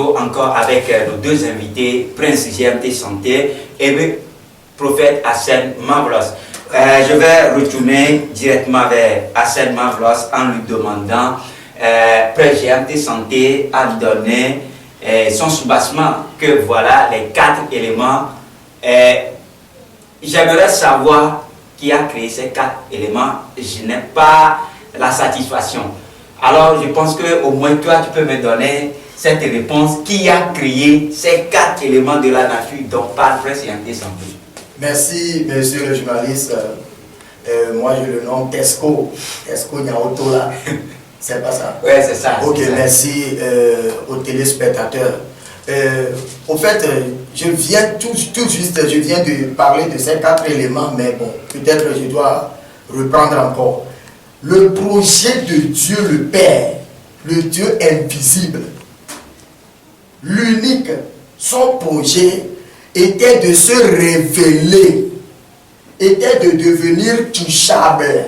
toujours encore avec nos deux invités, Prince GMT Santé et le prophète Hassan Mavlos. Je vais retourner directement vers Hassan Mavlos en lui demandant, Prince GMT Santé a donné son soubassement que voilà les 4 éléments. J'aimerais savoir qui a créé ces 4 éléments. Je n'ai pas la satisfaction. Alors je pense qu'au moins toi tu peux me donner cette réponse. Qui a créé ces 4 éléments de la nature dont parle Prince GMT Santé? Merci monsieur le journaliste. Moi j'ai le nom Tesco Nyaoto là. C'est pas ça? Oui, c'est ça. Ok, ça. merci aux téléspectateurs. Au fait, je viens de parler de ces 4 éléments, mais bon, peut-être je dois reprendre encore. Le projet de Dieu le Père, le Dieu invisible, l'unique, son projet était de se révéler, était de devenir touchable,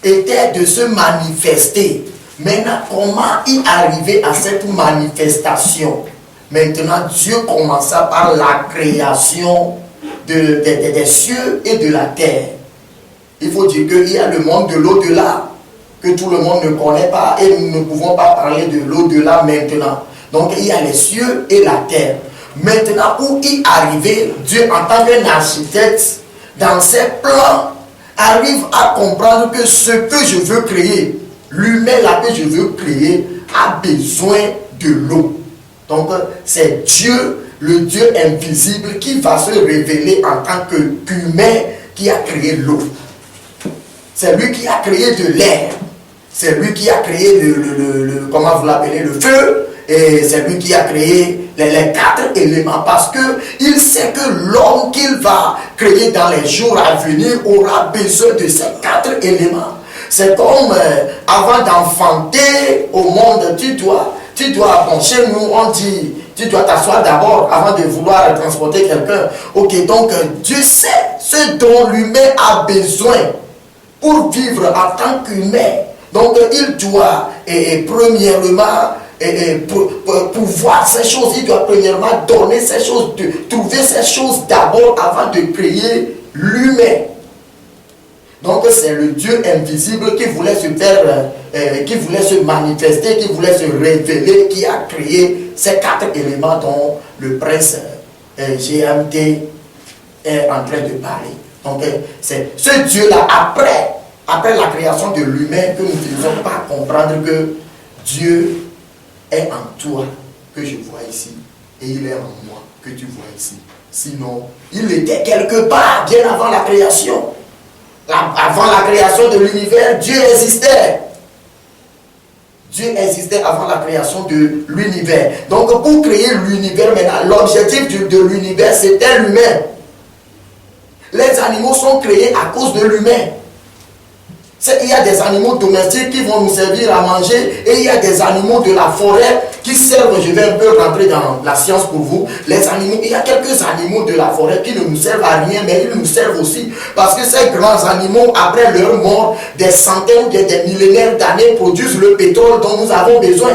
était de se manifester. Maintenant, comment y arriver à cette manifestation? Maintenant, Dieu commença par la création des cieux et de la terre. Il faut dire qu'il y a le monde de l'au-delà, que tout le monde ne connaît pas, et nous ne pouvons pas parler de l'au-delà maintenant. Donc, il y a les cieux et la terre. Maintenant, pour y arriver, Dieu, en tant qu'architecte, dans ses plans, arrive à comprendre que ce que je veux créer, l'humain là que je veux créer, a besoin de l'eau. Donc, c'est Dieu, le Dieu invisible, qui va se révéler en tant qu'humain qui a créé l'eau. C'est lui qui a créé de l'air. C'est lui qui a créé comment vous l'appelez, le feu. Et c'est lui qui a créé les 4 éléments. Parce qu'il sait que l'homme qu'il va créer dans les jours à venir aura besoin de ces 4 éléments. C'est comme avant d'enfanter au monde, tu dois, bon, chez nous on dit, tu dois t'asseoir d'abord avant de vouloir transporter quelqu'un. Ok, donc Dieu sait ce dont l'humain a besoin pour vivre en tant qu'humain. Donc il doit, premièrement, pour voir ces choses, il doit premièrement donner ces choses, trouver ces choses d'abord avant de créer l'humain. Donc c'est le Dieu invisible qui voulait se faire, qui voulait se manifester, qui voulait se révéler, qui a créé ces 4 éléments dont le prince GMT est en train de parler. Donc c'est ce Dieu-là, après la création de l'humain, que nous ne faisons pas comprendre que Dieu est en toi, que je vois ici, et il est en moi, que tu vois ici. Sinon, il était quelque part bien avant la création. Avant la création de l'univers, Dieu existait. Dieu existait avant la création de l'univers. Donc pour créer l'univers maintenant, l'objectif de l'univers c'était l'humain. Les animaux sont créés à cause de l'humain. Il y a des animaux domestiques qui vont nous servir à manger et il y a des animaux de la forêt qui servent, je vais un peu rentrer dans la science pour vous, les animaux, il y a quelques animaux de la forêt qui ne nous servent à rien, mais ils nous servent aussi parce que ces grands animaux, après leur mort, des centaines ou des millénaires d'années produisent le pétrole dont nous avons besoin.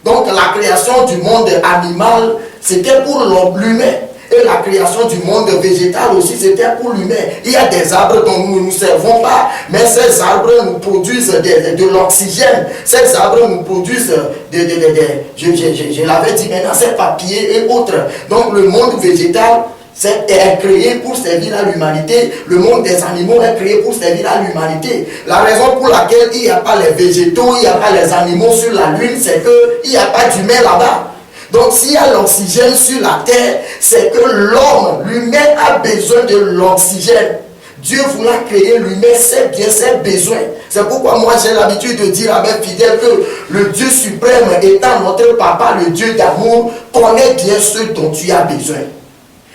Donc la création du monde animal, c'était pour l'humain. Et la création du monde végétal aussi, c'était pour l'humain. Il y a des arbres dont nous ne nous servons pas, mais ces arbres nous produisent de l'oxygène. Ces arbres nous produisent je l'avais dit maintenant, ces papiers et autres. Donc le monde végétal est créé pour servir à l'humanité. Le monde des animaux est créé pour servir à l'humanité. La raison pour laquelle il n'y a pas les végétaux, il n'y a pas les animaux sur la lune, c'est qu'il n'y a pas d'humain là-bas. Donc s'il y a l'oxygène sur la terre, c'est que l'homme, l'humain a besoin de l'oxygène. Dieu voulant créer l'humain, c'est bien ses besoins. C'est pourquoi moi j'ai l'habitude de dire à mes fidèles que le Dieu suprême étant notre papa, le Dieu d'amour, connaît bien ce dont tu as besoin.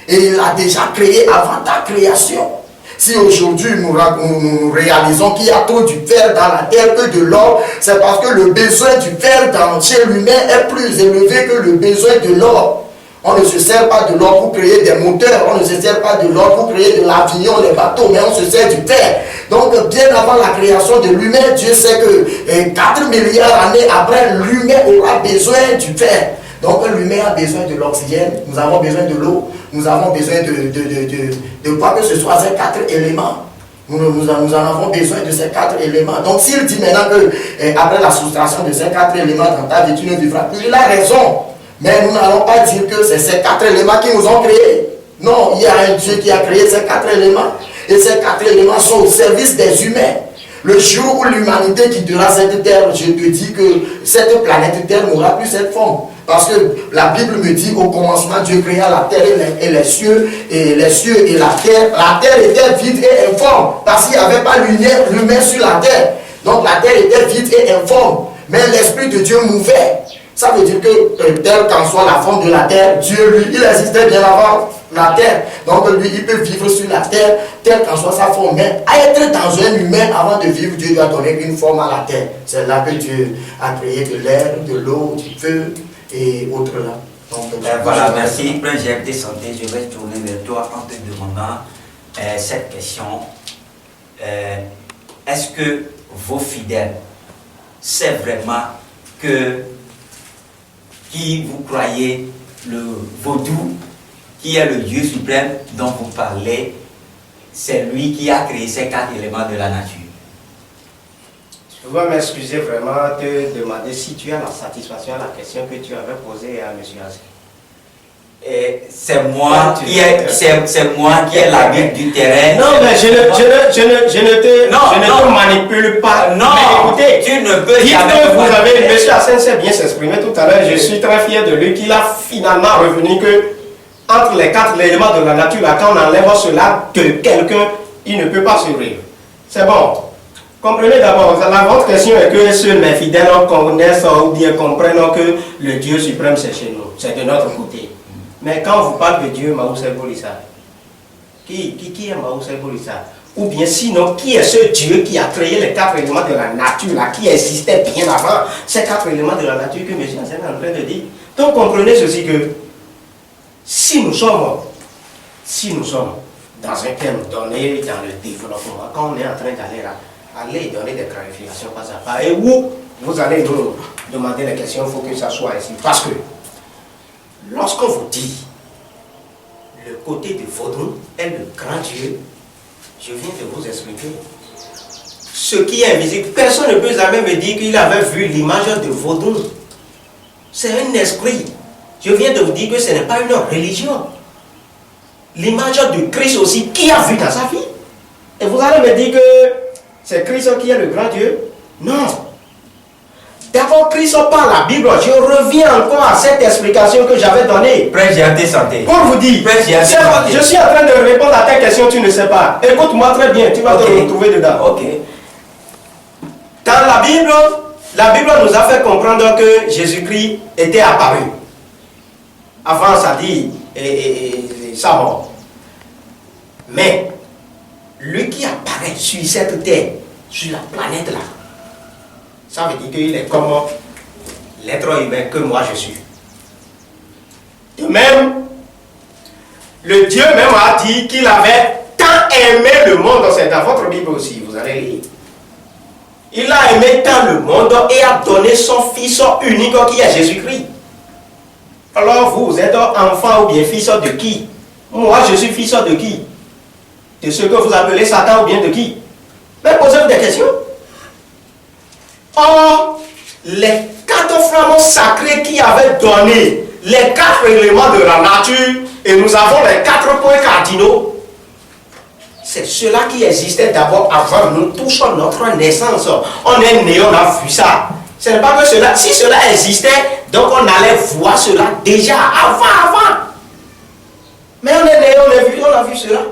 Et il l'a déjà créé avant ta création. Si aujourd'hui nous réalisons qu'il y a trop du fer dans la terre que de l'or, c'est parce que le besoin du fer chez l'humain est plus élevé que le besoin de l'or. On ne se sert pas de l'or pour créer des moteurs, on ne se sert pas de l'or pour créer de l'avion, les bateaux, mais on se sert du fer. Donc bien avant la création de l'humain, Dieu sait que 4 milliards d'années après, l'humain aura besoin du fer. Donc l'humain a besoin de l'oxygène, nous avons besoin de l'eau, nous avons besoin de quoi que ce soit, ces 4 éléments. Nous en avons besoin de ces 4 éléments. Donc s'il dit maintenant que après la soustraction de ces 4 éléments dans ta vie, tu ne vivras plus, il a raison. Mais nous n'allons pas dire que c'est ces 4 éléments qui nous ont créés. Non, il y a un Dieu qui a créé ces 4 éléments. Et ces 4 éléments sont au service des humains. Le jour où l'humanité quittera cette terre, je te dis que cette planète Terre n'aura plus cette forme. Parce que la Bible me dit au commencement, Dieu créa la terre et les cieux et la terre. La terre était vide et informe parce qu'il n'y avait pas l'humain sur la terre. Donc la terre était vide et informe. Mais l'Esprit de Dieu mouvait. Ça veut dire que telle qu'en soit la forme de la terre, Dieu, lui, il existait bien avant la terre. Donc lui, il peut vivre sur la terre, telle qu'en soit sa forme. Mais à être dans un humain, avant de vivre, Dieu lui a donné une forme à la terre. C'est là que Dieu a créé de l'air, de l'eau, du feu et autres là. Donc, voilà, merci. Prince GMT Santé, je vais tourner vers toi en te demandant cette question. Est-ce que vos fidèles savent vraiment que qui vous croyez le vaudou, qui est le Dieu suprême dont vous parlez, c'est lui qui a créé ces 4 éléments de la nature? Je dois m'excuser vraiment de demander si tu as la satisfaction à la question que tu avais posée à M. Azé. C'est moi qui ai la Bible du terrain. Non, mais je ne te manipule pas. Non, mais écoutez, tu ne peux dites jamais. que vous avez, M. Hassan s'est bien s'exprimer tout à l'heure. Je suis très fier de lui qu'il a finalement revenu que entre les 4 éléments de la nature, là, quand on enlève cela de quelqu'un, il ne peut pas survivre. C'est bon. Comprenez d'abord, votre question est que seuls mes fidèles connaissent ou bien comprennent que le Dieu suprême c'est chez nous, c'est de notre côté. Mais quand on vous parle de Dieu, Maoussé Boulissa, qui est Maoussé Boulissa? Ou bien sinon, qui est ce Dieu qui a créé les 4 éléments de la nature, là, qui existait bien avant ces 4 éléments de la nature que M. Hassan est en train de dire? Donc comprenez ceci que si nous sommes dans un thème donné dans le développement, quand on est en train d'aller là, allez donner des clarifications pas à pas, et où vous allez nous demander les questions, il faut que ça soit ainsi. Parce que lorsqu'on vous dit le côté de Vaudou est le grand Dieu, je viens de vous expliquer. Ce qui est invisible, personne ne peut jamais me dire qu'il avait vu l'image de Vaudou. C'est un esprit. Je viens de vous dire que ce n'est pas une religion. L'image de Christ aussi, qui a vu dans sa vie? Et vous allez me dire que c'est Christ qui est le grand Dieu? Non. D'abord, Christ par la Bible. Je reviens encore à cette explication que j'avais donnée. Prince GMT Santé. Pour vous dire, je suis en train de répondre à ta question, tu ne sais pas. Écoute-moi très bien, tu vas te retrouver dedans. Ok. Dans la Bible nous a fait comprendre que Jésus-Christ était apparu. Avant, ça dit, ça mort. Mais, lui qui apparaît sur cette terre, sur la planète là, ça veut dire qu'il est comme l'être humain que moi je suis. De même, le Dieu même a dit qu'il avait tant aimé le monde, c'est dans votre Bible aussi, vous allez lire. Il a aimé tant le monde et a donné son Fils unique qui est Jésus-Christ. Alors vous êtes enfant ou bien fils de qui? Moi je suis fils de qui? De ce que vous appelez Satan ou bien de qui? Mais posez-vous des questions. Or, les 4 flammes sacrés qui avaient donné les 4 éléments de la nature, et nous avons les 4 points cardinaux, c'est cela qui existait d'abord avant nous tous notre naissance. On est né, on a vu ça. Ce n'est pas que cela, si cela existait, donc on allait voir cela déjà avant. Mais on est né, on a vu cela.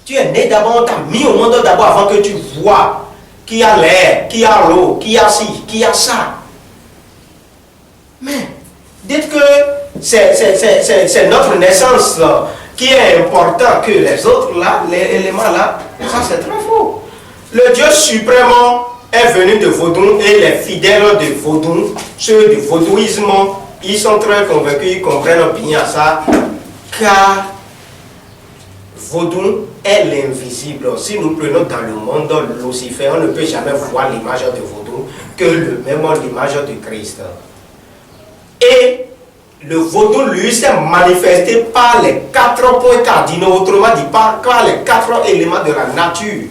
Tu es né d'abord, on t'a mis au monde d'abord avant que tu vois qu'il y a l'air, qu'il y a l'eau, qu'il y a ci, qu'il y a ça. Mais dites que c'est notre naissance qui est important que les autres là, les éléments là, ça c'est très faux. Le Dieu suprême est venu de Vaudou et les fidèles de Vaudou, ceux du vaudouisme, ils sont très convaincus, ils comprennent bien ça, car Vodou est l'invisible. Si nous prenons dans le monde Lucifer, on ne peut jamais voir l'image de Vodou que même l'image de Christ. Et le Vodou, lui, s'est manifesté par les 4 points cardinaux, autrement dit, par les 4 éléments de la nature.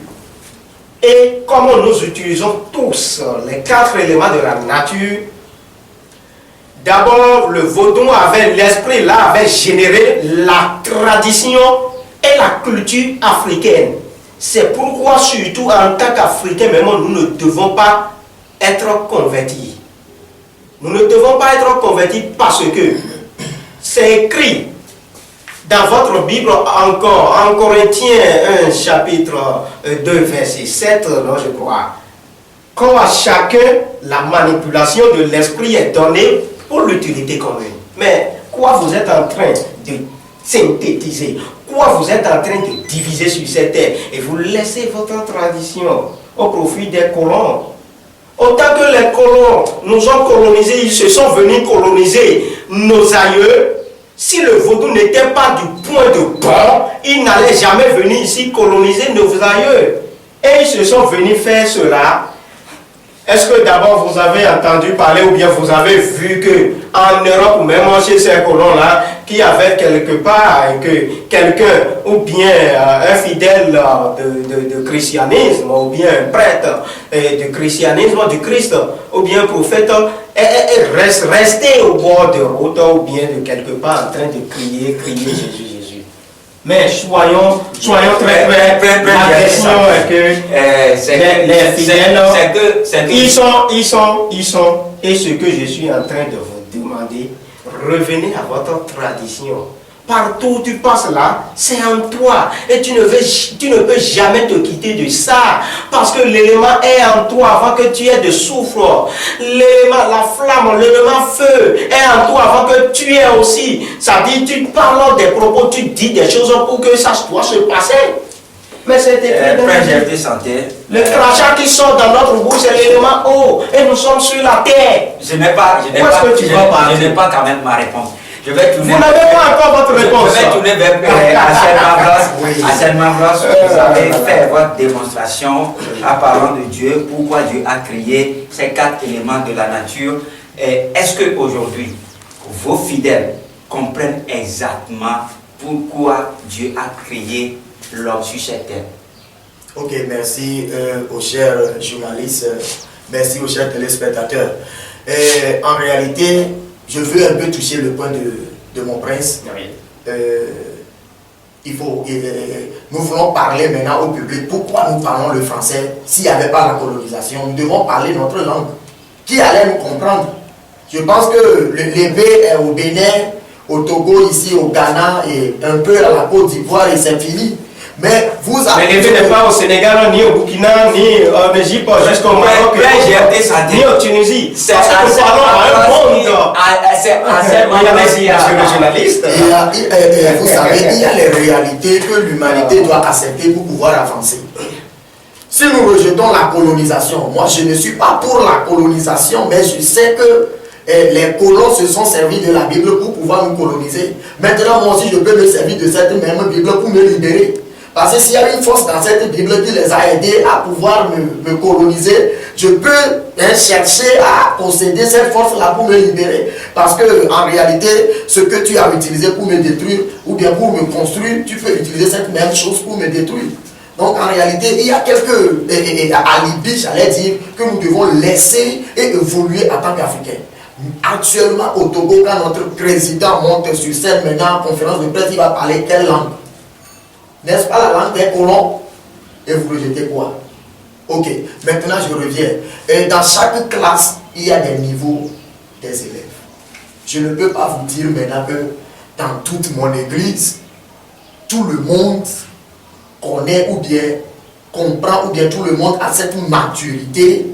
Et comme nous utilisons tous les 4 éléments de la nature, d'abord, le Vodou avait l'esprit là, avait généré la tradition et la culture africaine. C'est pourquoi, surtout en tant qu'Africains, même nous ne devons pas être convertis. Nous ne devons pas être convertis parce que c'est écrit dans votre Bible encore, en Corinthiens 1, chapitre 2, verset 7, non, je crois, qu'à chacun, la manipulation de l'esprit est donnée pour l'utilité commune. Mais quoi vous êtes en train de synthétiser? Quoi vous êtes en train de diviser sur cette terre? Et vous laissez votre tradition au profit des colons. Autant que les colons nous ont colonisés, ils se sont venus coloniser nos aïeux. Si le Vodou n'était pas du point de bon, ils n'allaient jamais venir ici coloniser nos aïeux. Et ils se sont venus faire cela. Est-ce que d'abord vous avez entendu parler ou bien vous avez vu qu'en Europe ou même chez ces colons-là, qu'il y avait quelque part que quelqu'un ou bien un fidèle de christianisme ou bien un prêtre de christianisme du Christ ou bien un prophète est resté au bord de route ou bien de quelque part en train de crier Jésus, Jésus. Mais soyons très la question est que les fidèles, ils sont, et ce que je suis en train de vous demander, revenez à votre tradition. Partout où tu passes là, c'est en toi. Et tu ne peux jamais te quitter de ça. Parce que l'élément est en toi avant que tu aies de souffle. L'élément, la flamme, l'élément feu est en toi avant que tu aies aussi. Ça dit, tu parles des propos, tu dis des choses pour que ça doit se passer. Mais c'est écrit dans le crachat qui sort dans notre bouche, c'est l'élément eau. Et nous sommes sur la terre. Je n'ai pas quand même ma réponse. Vous n'avez pas encore votre réponse. Je vais tourner vers Hassan Mavros. Vous avez fait votre démonstration en parlant de Dieu, pourquoi Dieu a créé ces 4 éléments de la nature. Est-ce qu'aujourd'hui, vos fidèles comprennent exactement pourquoi Dieu a créé l'homme sur cette terre? Ok, merci aux chers journalistes, merci aux chers téléspectateurs. En réalité, je veux un peu toucher le point de mon prince. Nous voulons parler maintenant au public. Pourquoi nous parlons le français s'il n'y avait pas la colonisation? Nous devons parler notre langue. Qui allait nous comprendre? Je pense que l'épée est au Bénin, au Togo, ici au Ghana et un peu à la Côte d'Ivoire et c'est fini. Mais vous avez... Mais l'épée n'est pas au Sénégal, ni au Burkina, ni en Égypte, jusqu'au Maroc, ni en Tunisie. C'est parce que nous parlons à un monde. Vous savez, il y a les réalités que l'humanité doit accepter pour pouvoir avancer. Si nous rejetons la colonisation, moi je ne suis pas pour la colonisation, mais je sais que les colons se sont servis de la Bible pour pouvoir nous coloniser. Maintenant, moi aussi, je peux me servir de cette même Bible pour me libérer. Parce que s'il y a une force dans cette Bible qui les a aidés à pouvoir me coloniser, je peux chercher à posséder cette force-là pour me libérer. Parce que en réalité, ce que tu as utilisé pour me détruire ou bien pour me construire, tu peux utiliser cette même chose pour me détruire. Donc en réalité, il y a quelques alibis, j'allais dire, que nous devons laisser et évoluer en tant qu'Africains. Actuellement au Togo, quand notre président monte sur scène maintenant en conférence de presse, il va parler quelle langue? N'est-ce pas la langue des colons? Et vous rejetez quoi? Ok, maintenant je reviens. Et dans chaque classe, il y a des niveaux des élèves. Je ne peux pas vous dire maintenant que dans toute mon église, tout le monde connaît ou bien comprend ou bien tout le monde a cette maturité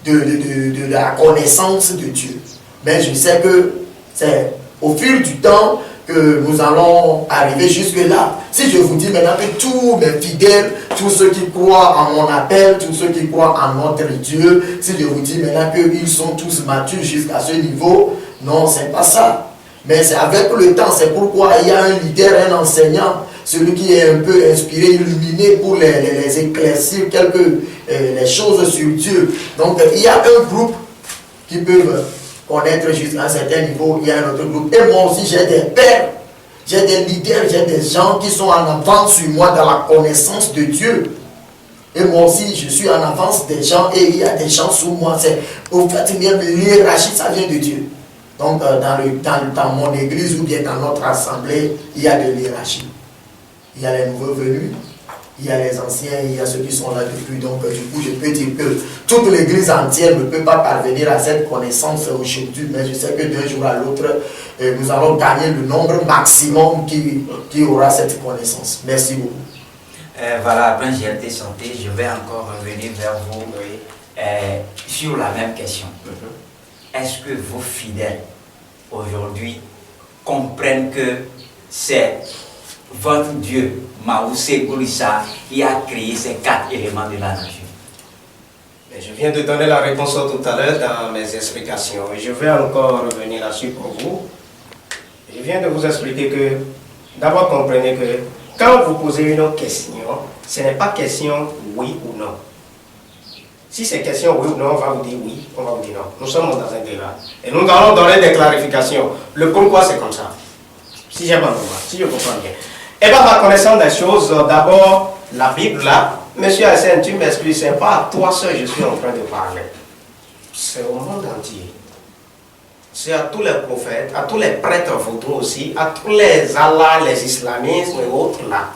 de la connaissance de Dieu. Mais je sais que c'est au fil du temps que nous allons arriver jusque-là. Si je vous dis maintenant que tous mes fidèles, tous ceux qui croient en mon appel, tous ceux qui croient en notre Dieu, si je vous dis maintenant qu'ils sont tous matures jusqu'à ce niveau, Non, c'est pas ça. Mais c'est avec le temps, c'est pourquoi il y a un leader, un enseignant, celui qui est un peu inspiré, illuminé pour les éclaircir les choses sur Dieu. Donc il y a un groupe qui peut connaître jusqu'à un certain niveau, il y a un autre groupe. Et moi aussi j'ai des pères, j'ai des leaders, j'ai des gens qui sont en avance sur moi dans la connaissance de Dieu. Et moi aussi je suis en avance des gens et il y a des gens sous moi. Au fait, l'hiérarchie, ça vient de Dieu. Donc, dans mon église ou bien dans notre assemblée, il y a de l'hiérarchie. Il y a les nouveaux venus, il y a les anciens, il y a ceux qui sont là depuis. Donc, du coup, je peux dire que toute l'église entière ne peut pas parvenir à cette connaissance aujourd'hui. Mais je sais que d'un jour à l'autre, nous allons gagner le nombre maximum qui aura cette connaissance. Merci beaucoup. Voilà, après j'ai été santé, je vais encore revenir vers vous sur la même question. Est-ce que vos fidèles aujourd'hui comprennent que c'est votre Dieu, Maoussé Gourissa, qui a créé ces 4 éléments de la nature? Je viens de donner la réponse tout à l'heure dans mes explications. Et je vais encore revenir là-dessus pour vous. Je viens de vous expliquer que, d'abord comprenez que quand vous posez une question, ce n'est pas question oui ou non. Si c'est question oui ou non, on va vous dire oui, on va vous dire non. Nous sommes dans un débat. Et nous allons donner des clarifications. Le pourquoi c'est comme ça. Si j'ai pas compris, si je comprends bien. Et bien, ma connaissance des choses, d'abord, la Bible là, Monsieur Hassan, tu m'expliques, c'est pas à toi seul je suis en train de parler. C'est au monde entier. C'est à tous les prophètes, à tous les prêtres vaudous aussi, à tous les Allah, les islamistes et autres là.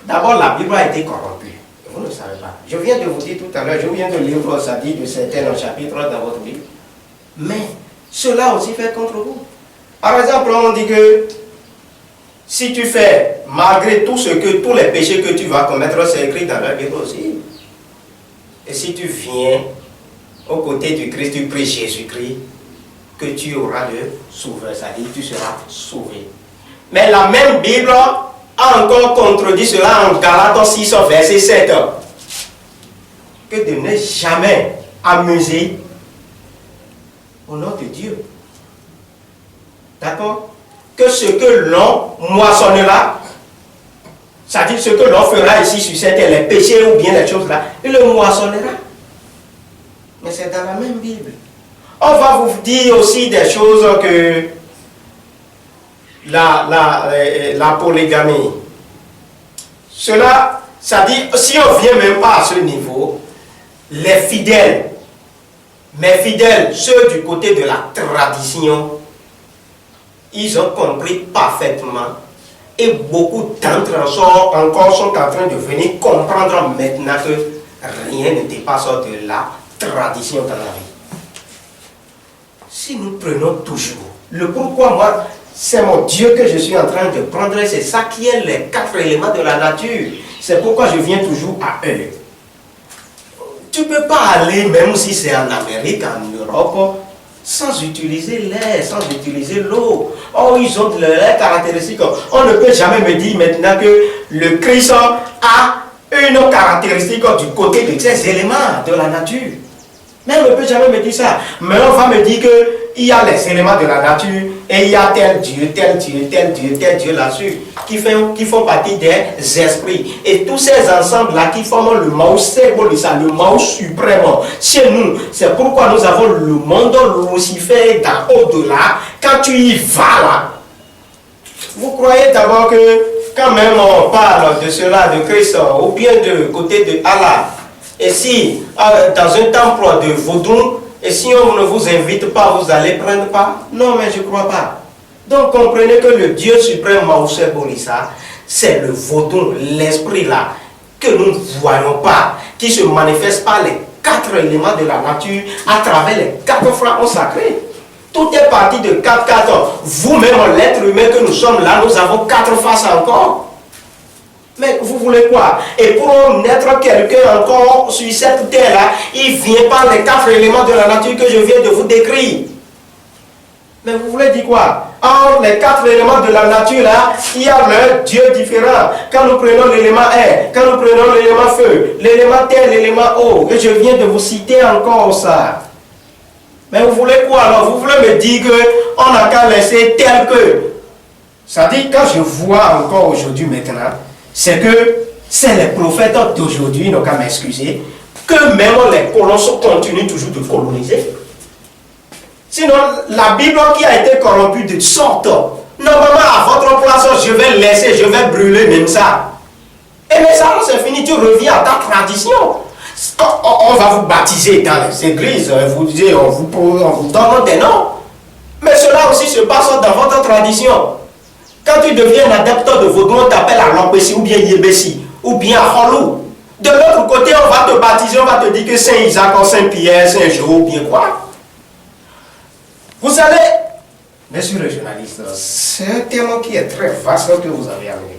D'abord, la Bible a été corrompue. Vous ne le savez pas. Je viens de vous dire tout à l'heure, je viens de lire ça dit de certains chapitres dans votre Bible. Mais cela aussi fait contre vous. Par exemple, on dit que si tu fais, malgré tous les péchés que tu vas commettre, c'est écrit dans la Bible aussi. Et si tu viens aux côtés du Christ, tu pries Jésus-Christ, que tu auras le sauveur, c'est-à-dire tu seras sauvé. Mais la même Bible a encore contredit cela en Galates 6, verset 7. Que de ne jamais amuser au nom de Dieu. D'accord? Que ce que l'on moissonnera, c'est-à-dire ce que l'on fera ici sur cette terre, les péchés ou bien les choses là, il le moissonnera. Mais c'est dans la même Bible. On va vous dire aussi des choses que la polygamie. Cela, ça dit, si on ne vient même pas à ce niveau, les fidèles, mes fidèles, ceux du côté de la tradition, ils ont compris parfaitement. Et beaucoup d'entre eux encore sont en train de venir comprendre maintenant que rien ne dépasse de la tradition dans la vie. Si nous prenons toujours le pourquoi moi, c'est mon Dieu que je suis en train de prendre, c'est ça qui est les 4 éléments de la nature. C'est pourquoi je viens toujours à eux. Tu ne peux pas aller, même si c'est en Amérique, en Europe, sans utiliser l'air, sans utiliser l'eau. Oh, ils ont leurs caractéristiques. On ne peut jamais me dire maintenant que le Christ a une caractéristique du côté de ces éléments de la nature. Mais on ne peut jamais me dire ça. Mais on va me dire qu'il y a les éléments de la nature et il y a tel Dieu, tel Dieu, tel Dieu, tel Dieu là-dessus qui font partie des esprits. Et tous ces ensembles-là qui forment le Maoussé, le Maou suprême. Chez nous, c'est pourquoi nous avons le monde Lucifer dans au-delà. Quand tu y vas là, vous croyez d'abord que quand même on parle de cela, de Christ, ou bien de côté de Allah, et si dans un temple de vaudou, et si on ne vous invite pas, vous allez prendre part? Non, mais je ne crois pas. Donc comprenez que le Dieu suprême Maoussé Borissa, c'est le vaudou, l'esprit là, que nous ne voyons pas, qui se manifeste par les 4 éléments de la nature à travers les 4 flammes sacrés. Tout est parti de 4. Vous-même, l'être humain que nous sommes là, nous avons 4 faces encore. Mais vous voulez quoi? Et pour naître quelqu'un encore sur cette terre-là, il vient par les 4 éléments de la nature que je viens de vous décrire. Mais vous voulez dire quoi? Entre les 4 éléments de la nature là, il y a leur Dieu différent. Quand nous prenons l'élément air, quand nous prenons l'élément feu, l'élément terre, l'élément eau, et je viens de vous citer encore ça. Mais vous voulez quoi alors? Vous voulez me dire qu'on n'a qu'à laisser tel que. Ça dit, quand je vois encore aujourd'hui maintenant, c'est que c'est les prophètes d'aujourd'hui, n'ont qu'à m'excuser, que même les colons continuent toujours de coloniser. Sinon, la Bible qui a été corrompue de sorte, normalement à votre place, je vais laisser, je vais brûler même ça. Et mais ça, c'est fini, tu reviens à ta tradition. On va vous baptiser dans les églises, on vous donne des noms. Mais cela aussi se passe dans votre tradition. Quand tu deviens un adepte de vaudou, on t'appelle à Lopessi ou bien Yébessi ou bien à Holou. De l'autre côté, on va te baptiser, on va te dire que Saint Isaac, Saint Pierre, Saint Jo ou bien quoi. Vous savez, messieurs les journalistes, c'est un thème qui est très vaste que vous avez amené.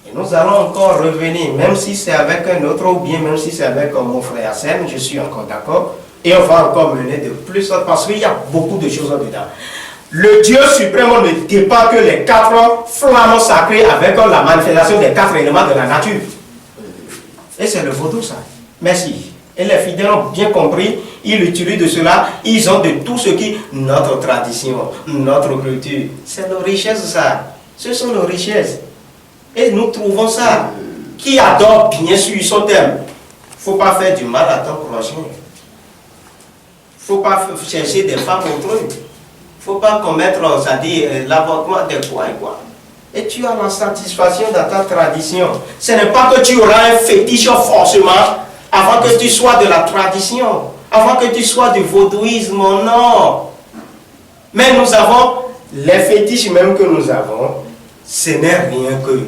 Et nous allons encore revenir, même si c'est avec un autre ou bien même si c'est avec mon frère Hassan, je suis encore d'accord. Et on va encore mener de plus parce qu'il y a beaucoup de choses dedans. Le Dieu suprême ne dit pas que les 4 flammes sacrées avec la manifestation des 4 éléments de la nature. Et c'est le vaudou ça. Merci. Et les fidèles ont bien compris, ils utilisent de cela, ils ont de tout ce qui, notre tradition, notre culture. C'est nos richesses ça. Ce sont nos richesses. Et nous trouvons ça. Qui adore bien sûr son thème. Il ne faut pas faire du mal à ton prochain. Il ne faut pas chercher des femmes autrui. Il ne faut pas commettre, c'est-à-dire l'avortement de quoi et quoi. Et tu as la satisfaction dans ta tradition. Ce n'est pas que tu auras un fétiche forcément avant que tu sois de la tradition, avant que tu sois du vaudouisme, non. Mais nous avons, les fétiches même que nous avons, ce n'est rien que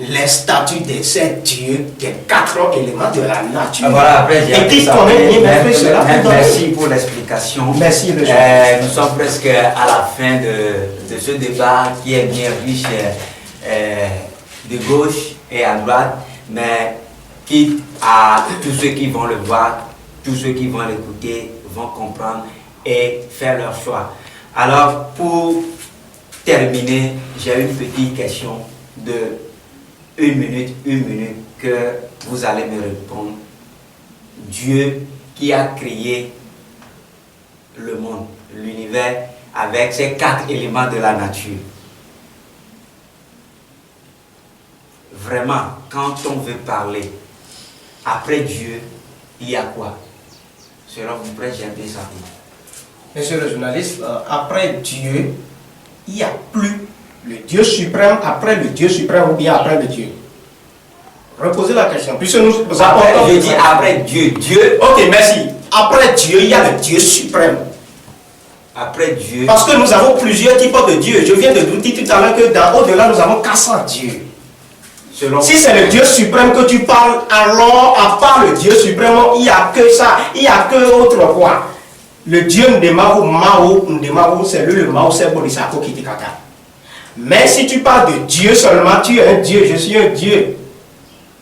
les statuts de ces dieux, des 4 éléments de la nature. Voilà, après, et qui connaît bien cela. Merci pour l'explication. Merci. Nous sommes presque à la fin de ce débat qui est bien riche de gauche et à droite, mais qui, à tous ceux qui vont le voir, tous ceux qui vont l'écouter, vont comprendre et faire leur choix. Alors, pour terminer, j'ai une petite question de 1 minute que vous allez me répondre. Dieu qui a créé le monde, l'univers, avec ces 4 éléments de la nature. Vraiment, quand on veut parler, après Dieu, il y a quoi? Selon vous, prêt, j'ai un peu ça. Monsieur le journaliste, après Dieu, il n'y a plus le Dieu suprême, après le Dieu suprême ou bien après le Dieu. Reposez la question. Puisque nous apportons. Je dis après Dieu. Dieu. Ok, merci. Après Dieu, il y a le Dieu suprême. Après Dieu. Parce que nous avons plusieurs types de Dieux. Je viens de vous dire tout à l'heure que au-delà, nous avons 400 dieux. Si c'est le Dieu suprême que tu parles, alors à part le Dieu suprême, il n'y a que ça, il n'y a que autre quoi. Le Dieu Ndemaru, Ndemaru, c'est lui le Mao, c'est Borisako qui te kata. Mais si tu parles de Dieu seulement, tu es un Dieu, je suis un Dieu.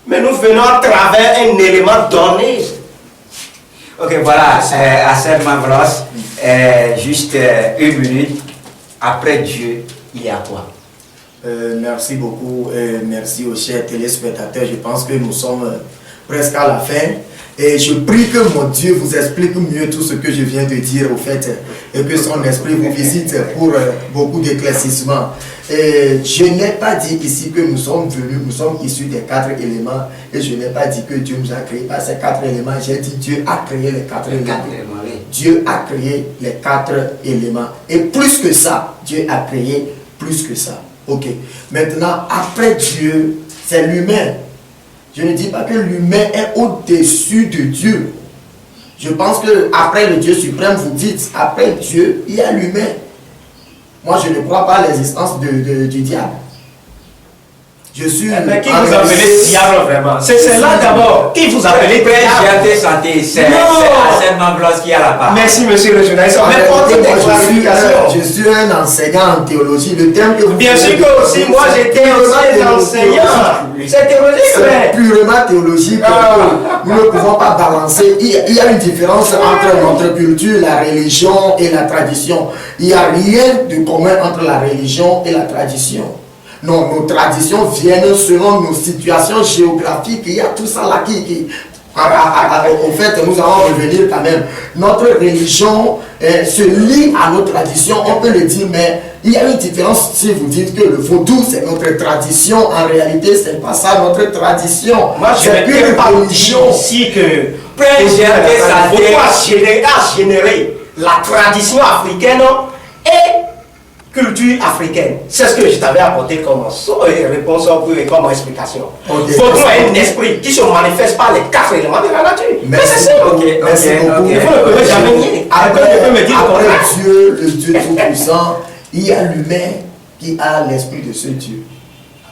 Mais nous venons à travers un élément donné. Ok, voilà, Hassan Mavros, juste 1 minute. Après Dieu, il y a quoi? Merci beaucoup, merci aux chers téléspectateurs. Je pense que nous sommes presque à la fin. Et je prie que mon Dieu vous explique mieux tout ce que je viens de dire au fait. Et que son esprit vous visite pour beaucoup d'éclaircissements. Je n'ai pas dit ici que nous sommes venus, nous sommes issus des 4 éléments. Et je n'ai pas dit que Dieu nous a créé par ces 4 éléments. J'ai dit Dieu a créé les 4 éléments. Dieu a créé les 4 éléments. Et plus que ça, Dieu a créé plus que ça. Ok. Maintenant, après Dieu, c'est l'humain. Je ne dis pas que l'humain est au-dessus de Dieu. Je pense que après le Dieu suprême, vous dites, après Dieu, il y a l'humain. Moi, je ne crois pas à l'existence du diable. Je suis... Mais qui vous appelez diable vraiment? C'est là d'abord. Qui vous appelez diable? J'ai été santé, c'est Hassan Mavros qui a la parole. Merci, monsieur le journaliste. Je suis un enseignant en théologie. Le terme que vous bien sûr que aussi, moi j'étais un enseignant. C'est théologique. C'est purement théologique. Nous ne pouvons pas balancer. Il y a une différence entre notre culture, la religion et la tradition. Il n'y a rien de commun entre la religion et la tradition. Non, nos traditions viennent selon nos situations géographiques. Il y a tout ça là qui Au fait, nous allons revenir quand même. Notre religion se lie à nos traditions, on peut le dire, mais il y a une différence si vous dites que le vaudou c'est notre tradition. En réalité, c'est pas ça notre tradition. Moi, je c'est ne peux pas religion. dire ici que Prince GMT Santé a généré la tradition africaine et culture africaine. C'est ce que je t'avais apporté comme réponse et comme explication. Ok. Vaudou est un esprit qui se manifeste par les 4 éléments de la nature. Mais c'est ça. Merci beaucoup. Il faut ne peut jamais nier. Après Dieu, le Dieu Tout-Puissant, il y a l'humain qui a l'esprit de ce Dieu.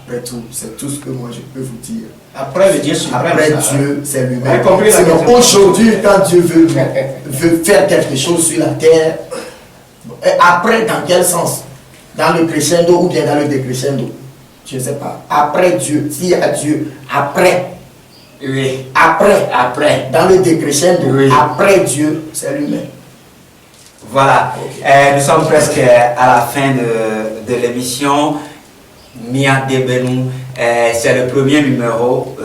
Après tout, c'est tout ce que moi je peux vous dire. Après le Dieu suprême. Après Dieu, c'est l'humain. Vous avez compris la Sinon, question. aujourd'hui, quand Dieu veut faire quelque chose sur la terre, après, dans quel sens? Dans le crescendo ou bien dans le décrescendo? Je ne sais pas. Après Dieu, s'il y a Dieu, après. Oui, Après. après. Dans le décrescendo, Oui. après Dieu, c'est l'humain. Voilà, nous sommes presque à la fin de l'émission. Mia Debenou, c'est le premier numéro.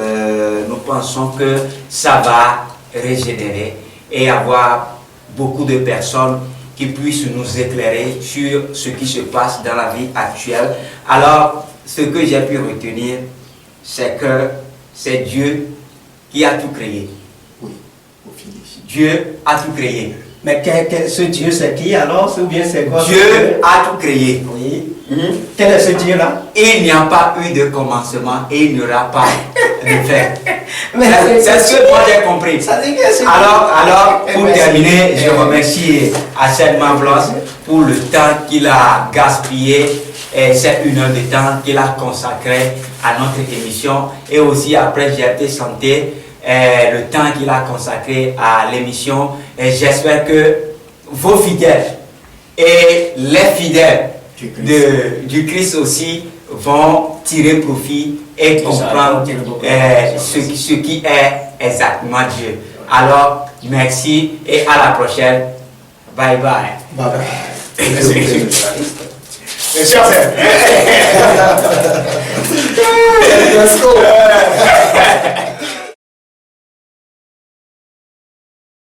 Nous pensons que ça va régénérer et avoir beaucoup de personnes qui puissent nous éclairer sur ce qui se passe dans la vie actuelle. Alors, ce que j'ai pu retenir, c'est que c'est Dieu qui a tout créé. Oui, au finish. Dieu a tout créé. Mais ce Dieu, c'est qui alors? Ou bien c'est quoi? Dieu a tout créé. Oui. Quel est ce Dieu-là? Il n'y a pas eu de commencement et il n'y aura pas de fin. Mais C'est ce que moi j'ai compris. Ça dit que c'est- Alors, pour Merci. terminer, je remercie Hassan Mavlos pour le temps qu'il a gaspillé. Et c'est 1 heure de temps qu'il a consacré à notre émission. Et aussi après GRT Santé, le temps qu'il a consacré à l'émission. Et j'espère que vos fidèles et les fidèles du Christ aussi vont tirer profit et comprendre ce qui est exactement Dieu. Alors, merci et à la prochaine. Bye bye. Bye bye. Mes chers frères. Let's go.